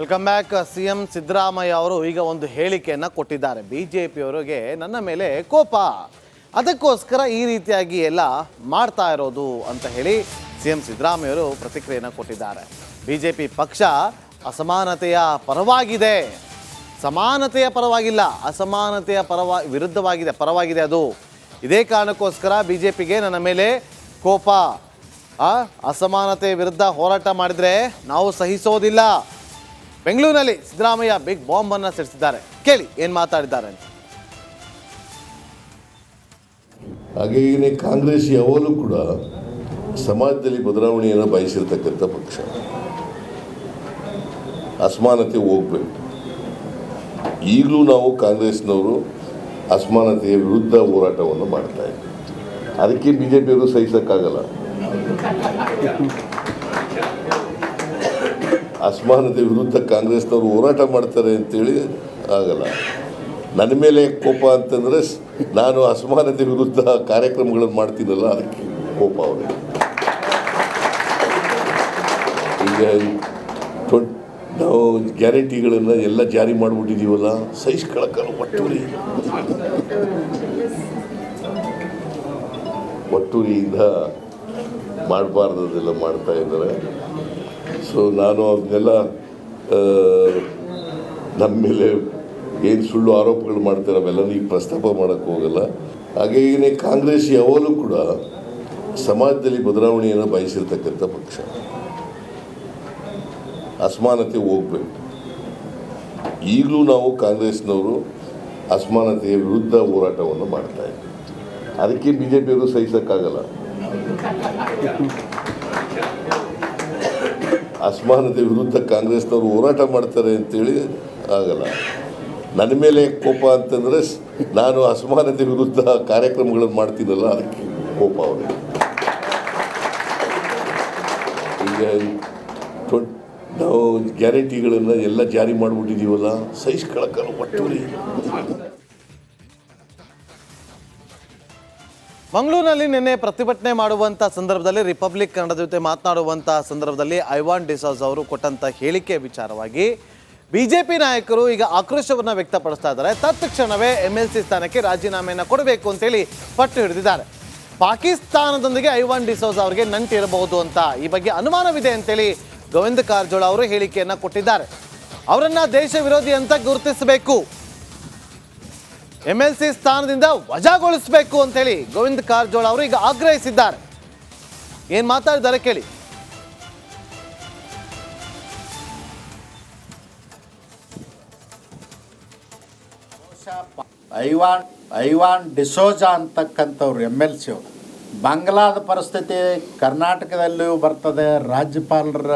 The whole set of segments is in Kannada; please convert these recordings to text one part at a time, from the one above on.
Welcome back. ಸಿಎಂ ಸಿದ್ದರಾಮಯ್ಯ ಅವರು ಈಗ ಒಂದು ಹೇಳಿಕೆಯನ್ನು ಕೊಟ್ಟಿದ್ದಾರೆ. ಬಿಜೆಪಿಯವರಿಗೆ ನನ್ನ ಮೇಲೆ ಕೋಪ, ಅದಕ್ಕೋಸ್ಕರ ಈ ರೀತಿಯಾಗಿ ಎಲ್ಲ ಮಾಡ್ತಾ ಇರೋದು ಅಂತ ಹೇಳಿ ಸಿಎಂ ಸಿದ್ದರಾಮಯ್ಯವರು ಪ್ರತಿಕ್ರಿಯೆಯನ್ನು ಕೊಟ್ಟಿದ್ದಾರೆ. ಬಿಜೆಪಿ ಪಕ್ಷ ಅಸಮಾನತೆಯ ಪರವಾಗಿದೆ, ಸಮಾನತೆಯ ಪರವಾಗಿಲ್ಲ, ಅಸಮಾನತೆಯ ಪರವಾಗಿದೆ ಅದು. ಇದೇ ಕಾರಣಕ್ಕೋಸ್ಕರ ಬಿಜೆಪಿಗೆ ನನ್ನ ಮೇಲೆ ಕೋಪ, ಅಸಮಾನತೆ ವಿರುದ್ಧ ಹೋರಾಟ ಮಾಡಿದರೆ ನಾವು ಸಹಿಸೋದಿಲ್ಲ. ಬೆಂಗಳೂರಿನಲ್ಲಿ ಸಿದ್ದರಾಮಯ್ಯ ಬಿಗ್ ಬಾಂಬ್ ಅನ್ನು ಸಿಡಿಸಿದ್ದಾರೆ. ಕೇಳಿ ಏನು ಮಾತಾಡಿದ್ದಾರೆ ಅಂತ. ಹಾಗೆ ಕಾಂಗ್ರೆಸ್ ಯಾವಾಗಲೂ ಕೂಡ ಸಮಾಜದಲ್ಲಿ ಬದಲಾವಣೆಯನ್ನು ಬಯಸಿರ್ತಕ್ಕಂಥ ಪಕ್ಷ. ಅಸಮಾನತೆ ಹೋಗ್ಬೇಕು. ಈಗಲೂ ನಾವು ಕಾಂಗ್ರೆಸ್ನವರು ಅಸಮಾನತೆಯ ವಿರುದ್ಧ ಹೋರಾಟವನ್ನು ಮಾಡ್ತಾ ಇದ್ದೀವಿ. ಅದಕ್ಕೆ ಬಿಜೆಪಿಯವರು ಸಹಿಸೋಕ್ಕಾಗಲ್ಲ. ಅಸಮಾನತೆ ವಿರುದ್ಧ ಕಾಂಗ್ರೆಸ್ನವರು ಹೋರಾಟ ಮಾಡ್ತಾರೆ ಅಂತೇಳಿ ಆಗಲ್ಲ. ನನ್ನ ಮೇಲೆ ಕೋಪ ಅಂತಂದರೆ ನಾನು ಅಸಮಾನತೆ ವಿರುದ್ಧ ಕಾರ್ಯಕ್ರಮಗಳನ್ನು ಮಾಡ್ತೀನಲ್ಲ, ಅದಕ್ಕೆ ಕೋಪ ಅವರಿಗೆ. ಈಗ ನಾವು ಗ್ಯಾರಂಟಿಗಳನ್ನು ಎಲ್ಲ ಜಾರಿ ಮಾಡಿಬಿಟ್ಟಿದ್ದೀವಲ್ಲ, ಸಹಿಸ್ಕೊಳಕ್ಕಲ್ಲ. ಒಟ್ಟೂರಿಯಿಂದ ಮಾಡಬಾರ್ದದೆಲ್ಲ ಮಾಡ್ತಾ ಇದ್ದಾರೆ. ಸೊ ನಾನು ಅದನ್ನೆಲ್ಲ ನಮ್ಮ ಮೇಲೆ ಏನು ಸುಳ್ಳು ಆರೋಪಗಳು ಮಾಡ್ತಾರೆ ಅವೆಲ್ಲ ಈಗ ಪ್ರಸ್ತಾಪ ಮಾಡೋಕ್ಕೆ ಹೋಗಲ್ಲ. ಹಾಗೆ ಕಾಂಗ್ರೆಸ್ ಯಾವಾಗಲೂ ಕೂಡ ಸಮಾಜದಲ್ಲಿ ಬದಲಾವಣೆಯನ್ನು ಬಯಸಿರ್ತಕ್ಕಂಥ ಪಕ್ಷ. ಅಸಮಾನತೆ ಹೋಗ್ಬೇಕು. ಈಗಲೂ ನಾವು ಕಾಂಗ್ರೆಸ್ನವರು ಅಸಮಾನತೆಯ ವಿರುದ್ಧ ಹೋರಾಟವನ್ನು ಮಾಡ್ತಾ ಇದ್ದೀವಿ. ಅದಕ್ಕೆ ಬಿಜೆಪಿಯವರು ಸಹಿಸೋಕ್ಕಾಗಲ್ಲ. ಅಸಮಾನತೆ ವಿರುದ್ಧ ಕಾಂಗ್ರೆಸ್ನವರು ಹೋರಾಟ ಮಾಡ್ತಾರೆ ಅಂತೇಳಿ ಆಗಲ್ಲ. ನನ್ನ ಮೇಲೆ ಕೋಪ ಅಂತಂದರೆ ನಾನು ಅಸಮಾನತೆ ವಿರುದ್ಧ ಕಾರ್ಯಕ್ರಮಗಳನ್ನು ಮಾಡ್ತೀನಲ್ಲ, ಅದಕ್ಕೆ ಕೋಪ ಅವರಿಗೆ. ಈಗ ನಾವು ಗ್ಯಾರಂಟಿಗಳನ್ನು ಎಲ್ಲ ಜಾರಿ ಮಾಡಿಬಿಟ್ಟಿದ್ದೀವಲ್ಲ, ಸಹಿಸ್ಕೊಳಕ್ಕಲ್ಲ. ಒಟ್ಟೂರಿ ಮಂಗಳೂರಿನಲ್ಲಿ ನಿನ್ನೆ ಪ್ರತಿಭಟನೆ ಮಾಡುವಂಥ ಸಂದರ್ಭದಲ್ಲಿ, ರಿಪಬ್ಲಿಕ್ ಕನ್ನಡದ ಜೊತೆ ಮಾತನಾಡುವಂಥ ಸಂದರ್ಭದಲ್ಲಿ ಐವಾನ್ ಡಿಸೋಜಾ ಅವರು ಕೊಟ್ಟಂಥ ಹೇಳಿಕೆ ವಿಚಾರವಾಗಿ ಬಿಜೆಪಿ ನಾಯಕರು ಈಗ ಆಕ್ರೋಶವನ್ನು ವ್ಯಕ್ತಪಡಿಸ್ತಾ ಇದ್ದಾರೆ. ತತ್ಕ್ಷಣವೇ MLC ಸ್ಥಾನಕ್ಕೆ ರಾಜೀನಾಮೆಯನ್ನು ಕೊಡಬೇಕು ಅಂತೇಳಿ ಪಟ್ಟು ಹಿಡಿದಿದ್ದಾರೆ. ಪಾಕಿಸ್ತಾನದೊಂದಿಗೆ ಐವಾನ್ ಡಿಸೋಜಾ ಅವರಿಗೆ ನಂಟಿರಬಹುದು ಅಂತ, ಈ ಬಗ್ಗೆ ಅನುಮಾನವಿದೆ ಅಂತೇಳಿ ಗೋವಿಂದ ಕಾರಜೋಳ ಅವರು ಹೇಳಿಕೆಯನ್ನು ಕೊಟ್ಟಿದ್ದಾರೆ. ಅವರನ್ನು ದೇಶ ವಿರೋಧಿ ಅಂತ ಗುರುತಿಸಬೇಕು, MLC ಸ್ಥಾನದಿಂದ ವಜಾಗೊಳಿಸಬೇಕು ಅಂತೇಳಿ ಗೋವಿಂದ ಕಾರಜೋಳ ಅವರು ಈಗ ಆಗ್ರಹಿಸಿದ್ದಾರೆ. ಏನು ಮಾತಾಡಿದ್ದಾರೆ ಕೇಳಿ. ಐವಾನ್ ಡಿಸೋಜಾ ಅಂತಕ್ಕಂಥವ್ರು MLC ಅವರು. ಬಾಂಗ್ಲಾದ ಪರಿಸ್ಥಿತಿ ಕರ್ನಾಟಕದಲ್ಲಿಯೂ ಬರ್ತದೆ. ರಾಜ್ಯಪಾಲರ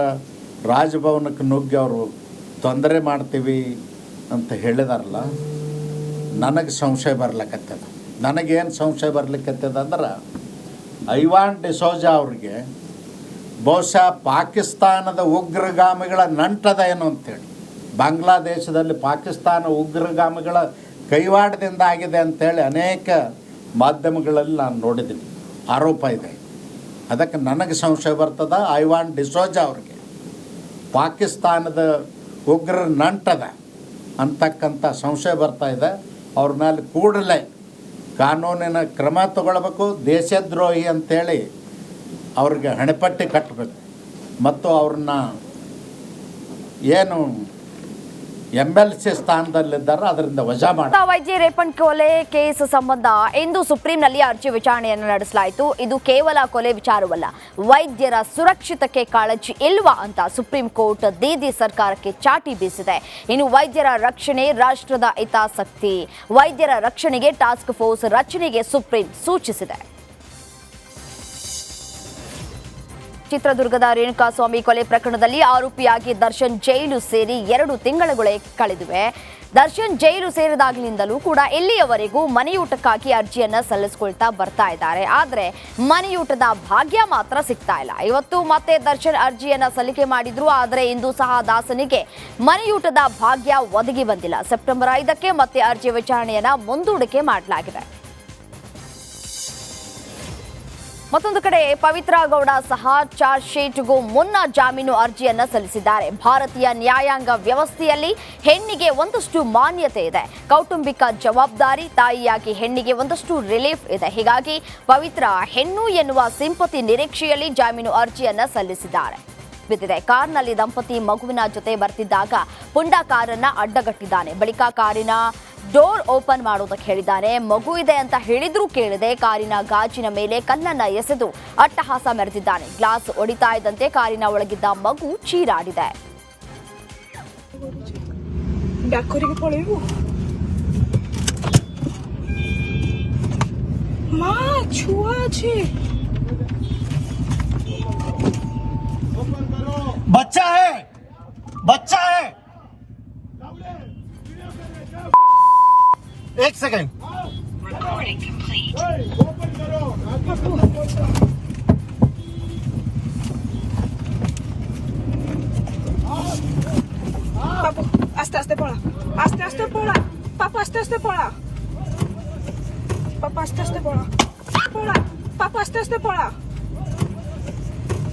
ರಾಜಭವನಕ್ಕೆ ನುಗ್ಗಿ ಅವರು ತೊಂದರೆ ಮಾಡ್ತೀವಿ ಅಂತ ಹೇಳಿದಾರಲ್ಲ, ನನಗೆ ಸಂಶಯ ಬರ್ಲಿಕ್ಕತ್ತದ. ನನಗೇನು ಸಂಶಯ ಬರ್ಲಿಕ್ಕತ್ತದ ಅಂದ್ರೆ, ಐವಾನ್ ಡಿಸೋಜಾ ಅವ್ರಿಗೆ ಬಹುಶಃ ಪಾಕಿಸ್ತಾನದ ಉಗ್ರಗಾಮಿಗಳ ನಂಟದ ಏನು ಅಂತೇಳಿ. ಬಾಂಗ್ಲಾದೇಶದಲ್ಲಿ ಪಾಕಿಸ್ತಾನ ಉಗ್ರಗಾಮಿಗಳ ಕೈವಾಡದಿಂದ ಆಗಿದೆ ಅಂಥೇಳಿ ಅನೇಕ ಮಾಧ್ಯಮಗಳಲ್ಲಿ ನಾನು ನೋಡಿದ್ದೀನಿ, ಆರೋಪ ಇದೆ. ಅದಕ್ಕೆ ನನಗೆ ಸಂಶಯ ಬರ್ತದ, ಐವಾನ್ ಡಿಸೋಜಾ ಅವ್ರಿಗೆ ಪಾಕಿಸ್ತಾನದ ಉಗ್ರ ನಂಟದ ಅಂತಕ್ಕಂಥ ಸಂಶಯ ಬರ್ತಾ ಇದೆ. ಅವ್ರ ಮೇಲೆ ಕೂಡಲೇ ಕಾನೂನಿನ ಕ್ರಮ ತಗೊಳ್ಬೇಕು. ದೇಶದ್ರೋಹಿ ಅಂಥೇಳಿ ಅವ್ರಿಗೆ ಹಣೆಪಟ್ಟಿ ಕಟ್ಟಬೇಕು ಮತ್ತು ಅವ್ರನ್ನ ಏನು MLC ಸ್ಥಾನದಲ್ಲಿದ್ದಾರೆ ಅದರಿಂದ ವಜಾ ಮಾಡಿ. ವೈದ್ಯ ರೇಪಣ್ ಕೊಲೆ ಕೇಸ್ ಸಂಬಂಧ ಇಂದು ಸುಪ್ರೀಂನಲ್ಲಿ ಅರ್ಜಿ ವಿಚಾರಣೆಯನ್ನು ನಡೆಸಲಾಯಿತು. ಇದು ಕೇವಲ ಕೊಲೆ ವಿಚಾರವಲ್ಲ, ವೈದ್ಯರ ಸುರಕ್ಷಿತಕ್ಕೆ ಕಾಳಜಿ ಇಲ್ವಾ ಅಂತ ಸುಪ್ರೀಂ ಕೋರ್ಟ್ ದೀದಿ ಸರ್ಕಾರಕ್ಕೆ ಚಾಟಿ ಬೀಸಿದೆ. ಇನ್ನು ವೈದ್ಯರ ರಕ್ಷಣೆ ರಾಷ್ಟ್ರದ ಹಿತಾಸಕ್ತಿ, ವೈದ್ಯರ ರಕ್ಷಣೆಗೆ ಟಾಸ್ಕ್ ಫೋರ್ಸ್ ರಚನೆಗೆ ಸುಪ್ರೀಂ ಸೂಚಿಸಿದೆ. ಚಿತ್ರದುರ್ಗದ ರೇಣುಕಾಸ್ವಾಮಿ ಕೊಲೆ ಪ್ರಕರಣದಲ್ಲಿ ಆರೋಪಿಯಾಗಿ ದರ್ಶನ್ ಜೈಲು ಸೇರಿ 2 ತಿಂಗಳುಗಳೇ ಕಳೆದಿವೆ. ದರ್ಶನ್ ಜೈಲು ಸೇರಿದಾಗಲಿಂದಲೂ ಕೂಡ ಇಲ್ಲಿಯವರೆಗೂ ಮನೆಯೂಟಕ್ಕಾಗಿ ಅರ್ಜಿಯನ್ನ ಸಲ್ಲಿಸಿಕೊಳ್ತಾ ಬರ್ತಾ ಇದ್ದಾರೆ. ಆದರೆ ಮನೆಯೂಟದ ಭಾಗ್ಯ ಮಾತ್ರ ಸಿಗ್ತಾ ಇಲ್ಲ. ಇವತ್ತು ಮತ್ತೆ ದರ್ಶನ್ ಅರ್ಜಿಯನ್ನ ಸಲ್ಲಿಕೆ ಮಾಡಿದ್ರು, ಆದರೆ ಇಂದು ಸಹ ದಾಸನಿಗೆ ಮನೆಯೂಟದ ಭಾಗ್ಯ ಒದಗಿ ಬಂದಿಲ್ಲ. ಸೆಪ್ಟೆಂಬರ್ 5ಕ್ಕೆ ಮತ್ತೆ ಅರ್ಜಿ ವಿಚಾರಣೆಯನ್ನ ಮುಂದೂಡಿಕೆ ಮಾಡಲಾಗಿದೆ. ಮತ್ತೊಂದು ಕಡೆ ಪವಿತ್ರ ಗೌಡ ಸಹ ಚಾರ್ಜ್ ಶೀಟ್ಗೂ ಮುನ್ನ ಜಾಮೀನು ಅರ್ಜಿಯನ್ನ ಸಲ್ಲಿಸಿದ್ದಾರೆ. ಭಾರತೀಯ ನ್ಯಾಯಾಂಗ ವ್ಯವಸ್ಥೆಯಲ್ಲಿ ಹೆಣ್ಣಿಗೆ ಒಂದಷ್ಟು ಮಾನ್ಯತೆ ಇದೆ. ಕೌಟುಂಬಿಕ ಜವಾಬ್ದಾರಿ, ತಾಯಿಯಾಗಿ ಹೆಣ್ಣಿಗೆ ಒಂದಷ್ಟು ರಿಲೀಫ್ ಇದೆ. ಹೀಗಾಗಿ ಪವಿತ್ರ ಹೆಣ್ಣು ಎನ್ನುವ ಸಿಂಪತಿ ನಿರೀಕ್ಷೆಯಲ್ಲಿ ಜಾಮೀನು ಅರ್ಜಿಯನ್ನ ಸಲ್ಲಿಸಿದ್ದಾರೆ. ಬಿದ್ದಿದೆ. ಕಾರ್ನಲ್ಲಿ ದಂಪತಿ ಮಗುವಿನ ಜೊತೆ ಬರ್ತಿದ್ದಾಗ ಪುಂಡ ಕಾರನ್ನ ಅಡ್ಡಗಟ್ಟಿದ್ದಾನೆ. ಬಳಿಕ ಕಾರಿನ ಡೋರ್ ಓಪನ್ ಮಾಡೋದಕ್ಕೆ ಹೇಳಿದ್ದಾನೆ. ಮಗು ಇದೆ ಅಂತ ಹೇಳಿದ್ರೂ ಕೇಳದೆ ಕಾರಿನ ಗಾಜಿನ ಮೇಲೆ ಕಲ್ಲನ್ನ ಎಸೆದು ಅಟ್ಟಹಾಸ ಮೆರೆದಿದ್ದಾನೆ. ಗ್ಲಾಸ್ ಒಡಿತಾ ಇದ್ದಂತೆ ಕಾರಿನ ಒಳಗಿದ್ದ ಮಗು ಚೀರಾಡಿದೆ. बच्चा है, बच्चा है। एक second. Papu, aste pola. Aste pola. Papu, aste pola. Papu, aste pola. Pola. Papu, aste pola.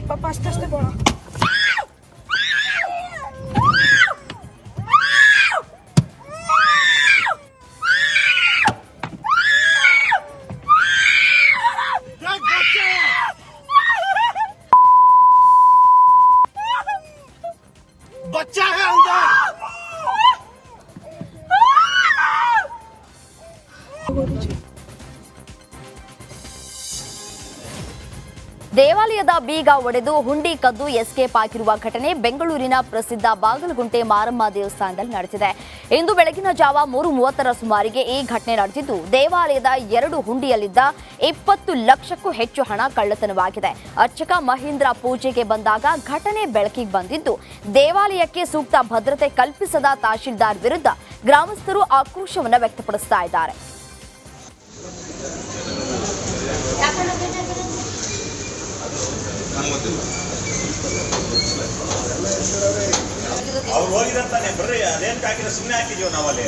Papu, aste pola. बच्चा है अंदर। ದೇವಾಲಯದ ಬೀಗ ಒಡೆದು ಹುಂಡಿ ಕದ್ದು ಎಸ್ಕೇಪ್ ಆಗಿರುವ ಘಟನೆ ಬೆಂಗಳೂರಿನ ಪ್ರಸಿದ್ಧ ಬಾಗಲಗುಂಟೆ ಮಾರಮ್ಮ ದೇವಸ್ಥಾನದಲ್ಲಿ ನಡೆದಿದೆ. ಇಂದು ಬೆಳಗಿನ ಜಾವ 3:30 ಸುಮಾರಿಗೆ ಈ ಘಟನೆ ನಡೆದಿದ್ದು, ದೇವಾಲಯದ 2 ಹುಂಡಿಯಲ್ಲಿದ್ದ 20 ಲಕ್ಷಕ್ಕೂ ಹೆಚ್ಚು ಹಣ ಕಳ್ಳತನವಾಗಿದೆ. ಅರ್ಚಕ ಮಹೇಂದ್ರ ಪೂಜೆಗೆ ಬಂದಾಗ ಘಟನೆ ಬೆಳಕಿಗೆ ಬಂದಿದ್ದು, ದೇವಾಲಯಕ್ಕೆ ಸೂಕ್ತ ಭದ್ರತೆ ಕಲ್ಪಿಸದ ತಹಶೀಲ್ದಾರ್ ವಿರುದ್ಧ ಗ್ರಾಮಸ್ಥರು ಆಕ್ರೋಶವನ್ನು ವ್ಯಕ್ತಪಡಿಸ್ತಾ ಇದ್ದಾರೆ. ಅವ್ರು ಹೋಗಿದಂತಾನೆ ಬರ್ರಿ, ಅದೇನ್ ಹಾಕಿದ್ರೆ ಸುಮ್ಮನೆ ಹಾಕಿದೀವಿ ನಾವಲ್ಲಿ.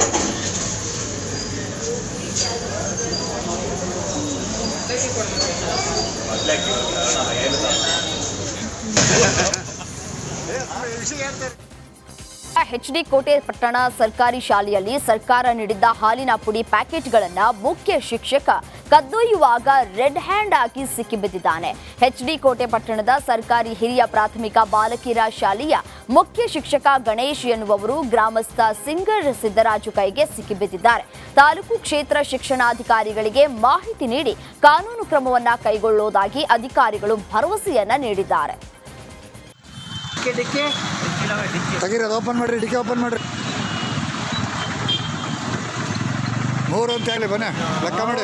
HD ಕೋಟೆ ಪಟ್ಟಣ ಸರ್ಕಾರಿ ಶಾಲೆಯಲ್ಲಿ ಸರ್ಕಾರ ನೀಡಿದ್ದ ಹಾಲಿನ ಪುಡಿ ಪ್ಯಾಕೆಟ್ಗಳನ್ನು ಮುಖ್ಯ ಶಿಕ್ಷಕ ಕದ್ದೊಯ್ಯುವಾಗ ರೆಡ್ ಹ್ಯಾಂಡ್ ಆಗಿ ಸಿಕ್ಕಿಬಿದ್ದಿದ್ದಾನೆ. HD ಕೋಟೆ ಪಟ್ಟಣದ ಸರ್ಕಾರಿ ಹಿರಿಯ ಪ್ರಾಥಮಿಕ ಬಾಲಕಿಯರ ಶಾಲೆಯ ಮುಖ್ಯ ಶಿಕ್ಷಕ ಗಣೇಶ್ ಎನ್ನುವವರು ಗ್ರಾಮಸ್ಥ ಸಿಂಗರ್ ಸಿದ್ದರಾಜು ಕೈಗೆ ಸಿಕ್ಕಿಬಿದ್ದಿದ್ದಾರೆ. ತಾಲೂಕು ಕ್ಷೇತ್ರ ಶಿಕ್ಷಣಾಧಿಕಾರಿಗಳಿಗೆ ಮಾಹಿತಿ ನೀಡಿ ಕಾನೂನು ಕ್ರಮವನ್ನ ಕೈಗೊಳ್ಳುವುದಾಗಿ ಅಧಿಕಾರಿಗಳು ಭರವಸೆಯನ್ನ ನೀಡಿದ್ದಾರೆ. ತೆಗೀರಿ, ಅದು ಓಪನ್ ಮಾಡ್ರಿ, ಡಿಕ್ಕಿ ಓಪನ್ ಮಾಡ್ರಿ. 3 ಅಂತ ಹೇಳಿ ಬನ್ನಿ, ಲೆಕ್ಕ ಮಾಡಿ.